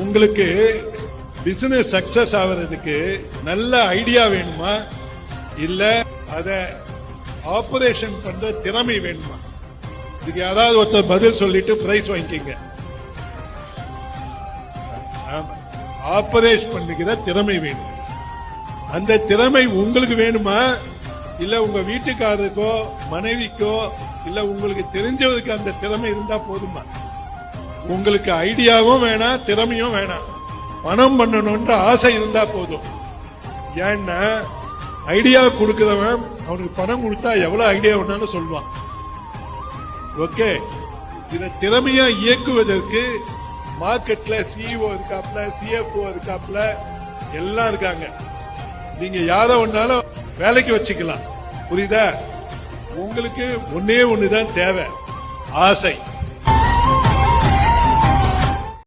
உங்களுக்கு business success ஆவறதுக்கு நல்ல idea வேணுமா இல்ல அத ஆபரேஷன் பண்ற திறமை வேணுமா? இதுக்கு யாராவது ஒருத்தர் பதில் சொல்லிட்டு பிரைஸ் வாங்கிக்கங்க. ஆபரேஷன் பண்ணுகிற திறமை வேணும். அந்த திறமை உங்களுக்கு வேணுமா இல்ல உங்க வீட்டுக்காரருக்கோ மனைவிக்கோ இல்ல உங்களுக்கு தெரிஞ்சவருக்கு அந்த திறமை இருந்தா போதுமா? உங்களுக்கு ஐடியாவும் வேணாம், திறமையும் வேணாம், பணம் பண்ணணும்ன்ற ஆசை இருந்தா போதும். ஏன்னா ஐடியா கொடுக்கிறவன் அவனுக்கு பணம் கொடுத்தா எவ்வளவு ஐடியா வேணாலும் சொல்லுவான். ஓகே, இத திறமையா இயக்குவதற்கு மார்க்கெட்ல சிஇஓ இருக்காப்ல, சிஎஃப்ஓ இருக்காப்ல, எல்லாம் இருக்காங்க. நீங்க யாரோ ஒன்னாலும் வேலைக்கு வச்சுக்கலாம். புரியுதா? உங்களுக்கு ஒன்னே ஒண்ணுதான் தேவை, ஆசை.